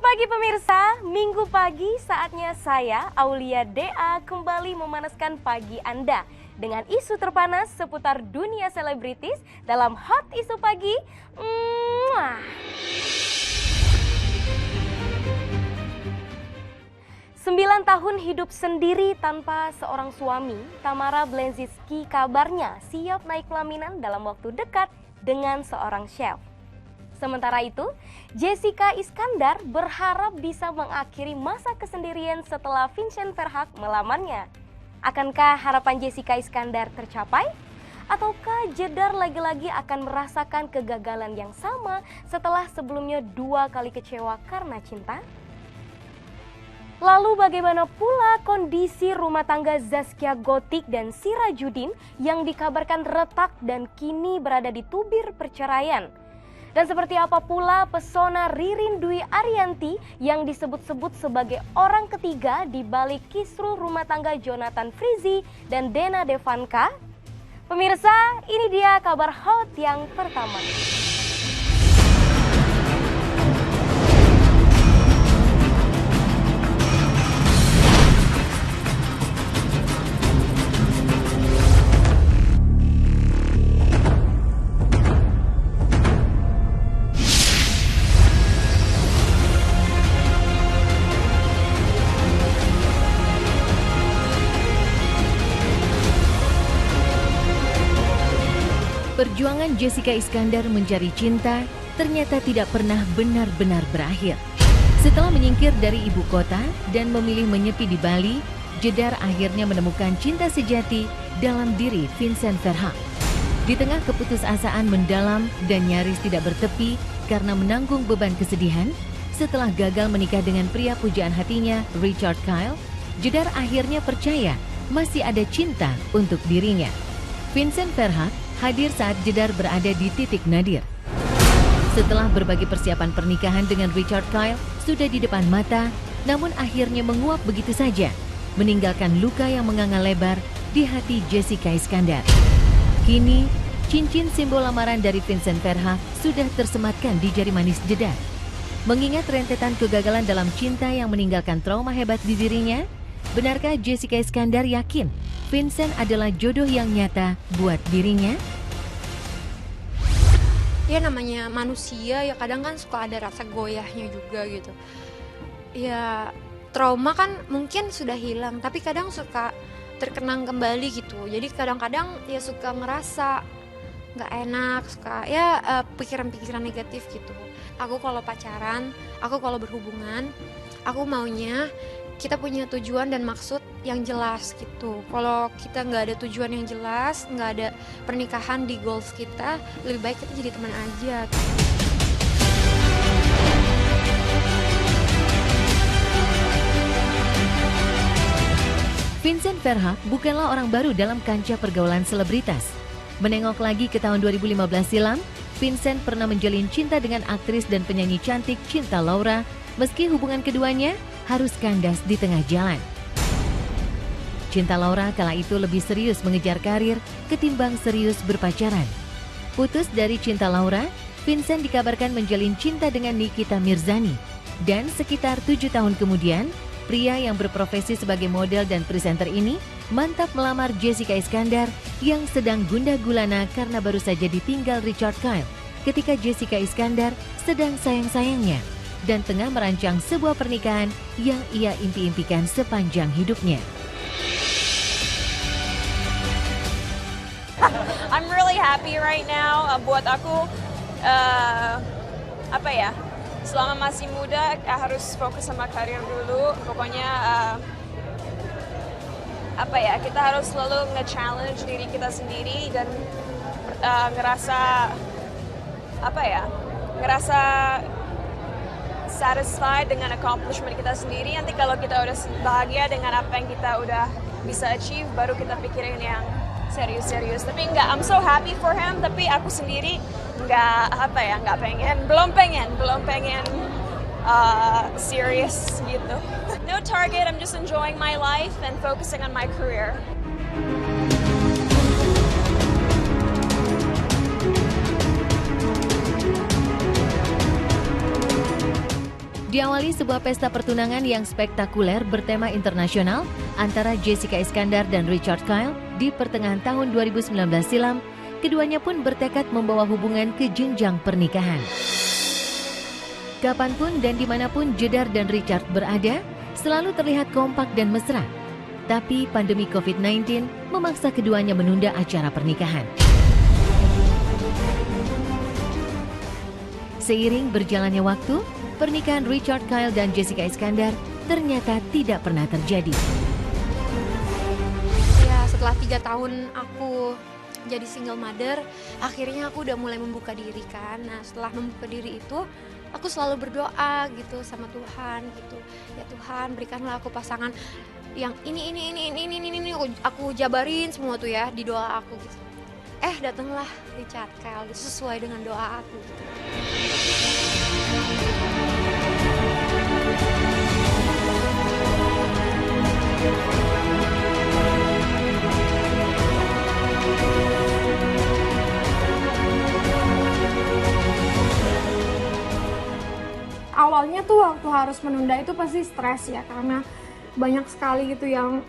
pagi pemirsa, Minggu pagi saatnya saya, Aulia DA, kembali memanaskan pagi Anda dengan isu terpanas seputar dunia selebritis dalam Hot Isu Pagi. 9 tahun hidup sendiri tanpa seorang suami, Tamara Bleszynsky kabarnya siap naik pelaminan dalam waktu dekat dengan seorang chef. Sementara itu, Jessica Iskandar berharap bisa mengakhiri masa kesendirian setelah Vincent Verhaegh melamarnya. Akankah harapan Jessica Iskandar tercapai? Ataukah Jedar lagi-lagi akan merasakan kegagalan yang sama setelah sebelumnya 2 kali kecewa karena cinta? Lalu bagaimana pula kondisi rumah tangga Zaskia Gotik dan Sirajudin yang dikabarkan retak dan kini berada di tubir perceraian? Dan seperti apa pula pesona Ririn Dwi Ariyanti yang disebut-sebut sebagai orang ketiga di balik kisruh rumah tangga Jonathan Frizzy dan Dena Devanka? Pemirsa, ini dia kabar hot yang pertama. Perjuangan Jessica Iskandar mencari cinta ternyata tidak pernah benar-benar berakhir. Setelah menyingkir dari ibu kota dan memilih menyepi di Bali, Jedar akhirnya menemukan cinta sejati dalam diri Vincent Verhaegh. Di tengah keputusasaan mendalam dan nyaris tidak bertepi karena menanggung beban kesedihan, setelah gagal menikah dengan pria pujaan hatinya Richard Kyle, Jedar akhirnya percaya masih ada cinta untuk dirinya. Vincent Verhaegh hadir saat Jedar berada di titik nadir. Setelah berbagi persiapan pernikahan dengan Richard Kyle sudah di depan mata, namun akhirnya menguap begitu saja, meninggalkan luka yang menganga lebar di hati Jessica Iskandar. Kini, cincin simbol lamaran dari Vincent Verhaegh sudah tersematkan di jari manis Jedar. Mengingat rentetan kegagalan dalam cinta yang meninggalkan trauma hebat di dirinya, benarkah Jessica Iskandar yakin Vincent adalah jodoh yang nyata buat dirinya? Ya namanya manusia ya kadang kan suka ada rasa goyahnya juga gitu. Ya trauma kan mungkin sudah hilang tapi kadang suka terkenang kembali gitu. Jadi kadang-kadang ya suka ngerasa nggak enak, suka ya pikiran-pikiran negatif gitu. Aku kalau pacaran, aku kalau berhubungan, aku maunya kita punya tujuan dan maksud yang jelas gitu. Kalau kita nggak ada tujuan yang jelas, nggak ada pernikahan di goals kita, lebih baik kita jadi teman aja. Vincent Verhaegh bukanlah orang baru dalam kancah pergaulan selebritas. Menengok lagi ke tahun 2015 silam, Vincent pernah menjalin cinta dengan aktris dan penyanyi cantik Cinta Laura, meski hubungan keduanya harus kandas di tengah jalan. Cinta Laura kala itu lebih serius mengejar karir ketimbang serius berpacaran. Putus dari Cinta Laura, Vincent dikabarkan menjalin cinta dengan Nikita Mirzani. Dan sekitar 7 tahun kemudian, pria yang berprofesi sebagai model dan presenter ini mantap melamar Jessica Iskandar yang sedang gundah gulana karena baru saja ditinggal Richard Kyle ketika Jessica Iskandar sedang sayang-sayangnya dan tengah merancang sebuah pernikahan yang ia impi-impikan sepanjang hidupnya. I'm really happy right now. Buat aku, selama masih muda harus fokus sama karir dulu. Pokoknya kita harus selalu nge-challenge diri kita sendiri dan ngerasa satisfied dengan accomplishment kita sendiri. Nanti kalau kita udah bahagia dengan apa yang kita udah bisa achieve, baru kita pikirin yang serius-serius. Tapi I'm so happy for him, tapi aku sendiri belum pengen serious gitu. No target, I'm just enjoying my life and focusing on my career. Diawali sebuah pesta pertunangan yang spektakuler bertema internasional antara Jessica Iskandar dan Richard Kyle di pertengahan tahun 2019 silam, keduanya pun bertekad membawa hubungan ke jenjang pernikahan. Kapanpun dan dimanapun Jedar dan Richard berada, selalu terlihat kompak dan mesra. Tapi pandemi COVID-19 memaksa keduanya menunda acara pernikahan. Seiring berjalannya waktu, pernikahan Richard Kyle dan Jessica Iskandar ternyata tidak pernah terjadi. Ya, setelah 3 tahun aku jadi single mother, akhirnya aku udah mulai membuka diri kan. Nah, setelah membuka diri itu, aku selalu berdoa gitu sama Tuhan gitu. Ya Tuhan, berikanlah aku pasangan yang ini aku jabarin semua tuh ya di doa aku gitu. Datanglah Richard Kyle gitu, sesuai dengan doa aku gitu. Awalnya tuh waktu harus menunda itu pasti stres ya, karena banyak sekali gitu yang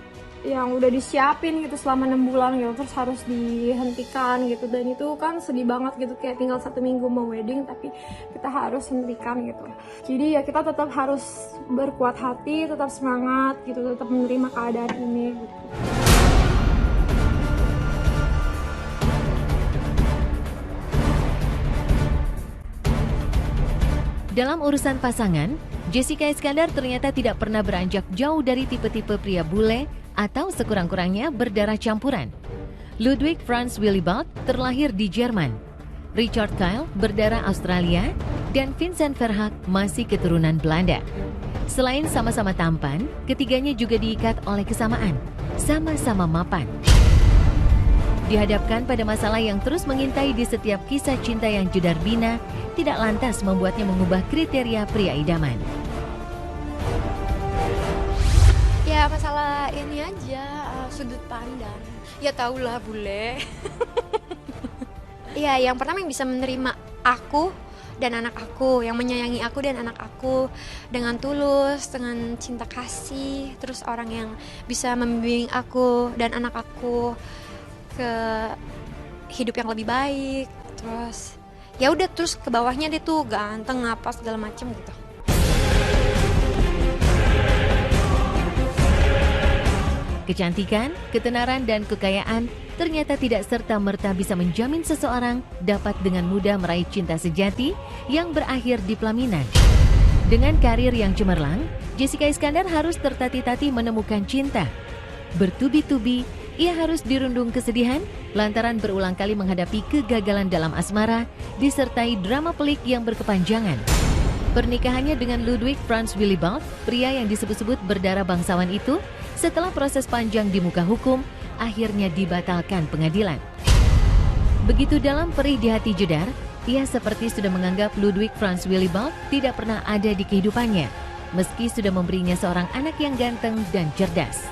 udah disiapin gitu selama 6 bulan gitu, terus harus dihentikan gitu, dan itu kan sedih banget gitu, kayak tinggal 1 minggu mau wedding tapi kita harus hentikan gitu. Jadi ya kita tetap harus berkuat hati, tetap semangat gitu, tetap menerima keadaan ini gitu. Dalam urusan pasangan, Jessica Iskandar ternyata tidak pernah beranjak jauh dari tipe-tipe pria bule atau sekurang-kurangnya berdarah campuran. Ludwig Franz Willibald terlahir di Jerman. Richard Kyle berdarah Australia dan Vincent Verhaak masih keturunan Belanda. Selain sama-sama tampan, ketiganya juga diikat oleh kesamaan, sama-sama mapan. Dihadapkan pada masalah yang terus mengintai di setiap kisah cinta yang jedar bina, tidak lantas membuatnya mengubah kriteria pria idaman. Ya masalah ini aja, sudut pandang. Ya tahulah bule. Ya yang pertama yang bisa menerima aku dan anak aku, yang menyayangi aku dan anak aku dengan tulus, dengan cinta kasih. Terus orang yang bisa membimbing aku dan anak aku ke hidup yang lebih baik. Terus ya udah, terus ke bawahnya dia tuh ganteng apa segala macem gitu. Kecantikan, ketenaran, dan kekayaan ternyata tidak serta-merta bisa menjamin seseorang dapat dengan mudah meraih cinta sejati yang berakhir di pelaminan. Dengan karir yang cemerlang, Jessica Iskandar harus tertati-tati menemukan cinta. Bertubi-tubi, ia harus dirundung kesedihan lantaran berulang kali menghadapi kegagalan dalam asmara, disertai drama pelik yang berkepanjangan. Pernikahannya dengan Ludwig Franz Willibald, pria yang disebut-sebut berdarah bangsawan itu, setelah proses panjang di muka hukum, akhirnya dibatalkan pengadilan. Begitu dalam perih di hati Jedar, ia seperti sudah menganggap Ludwig Franz Willibald tidak pernah ada di kehidupannya, meski sudah memberinya seorang anak yang ganteng dan cerdas.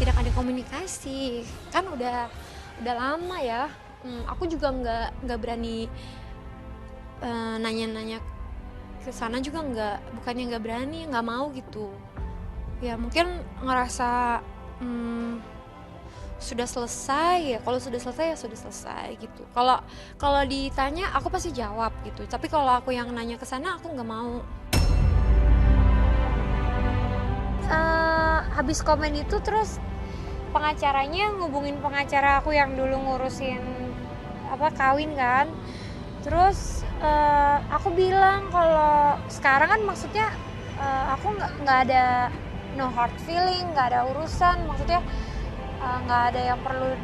Tidak ada komunikasi, kan udah lama ya. Aku juga nggak berani nanya-nanya ke sana juga, bukannya nggak berani, nggak mau gitu. Ya mungkin ngerasa sudah selesai ya. Kalau sudah selesai ya sudah selesai gitu. Kalau ditanya aku pasti jawab gitu. Tapi kalau aku yang nanya ke sana aku nggak mau. Habis komen itu terus pengacaranya ngubungin pengacara aku yang dulu ngurusin kawin kan. Terus aku bilang kalau sekarang kan maksudnya aku nggak ada no hard feeling, nggak ada urusan, maksudnya nggak ada yang perlu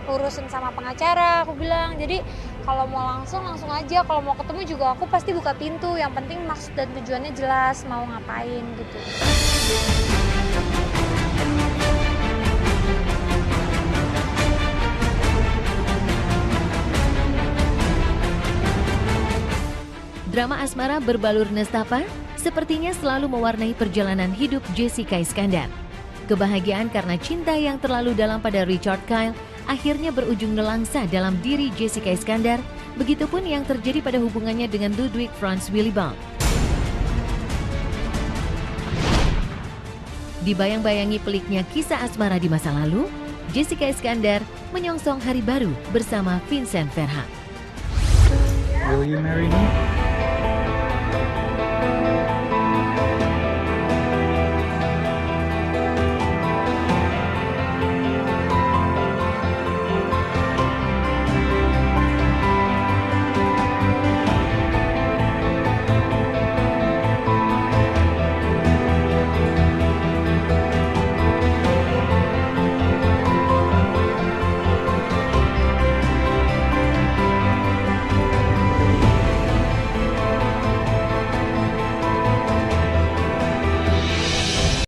diurusin sama pengacara, aku bilang. Jadi kalau mau langsung aja, kalau mau ketemu juga aku pasti buka pintu, yang penting maksud dan tujuannya jelas mau ngapain gitu. Drama asmara berbalur nestapa sepertinya selalu mewarnai perjalanan hidup Jessica Iskandar. Kebahagiaan karena cinta yang terlalu dalam pada Richard Kyle akhirnya berujung nelangsa dalam diri Jessica Iskandar Begitupun yang terjadi pada hubungannya dengan Ludwig Franz Willibald. Dibayang-bayangi peliknya kisah asmara di masa lalu, Jessica Iskandar menyongsong hari baru bersama Vincent Verha. Will you marry me?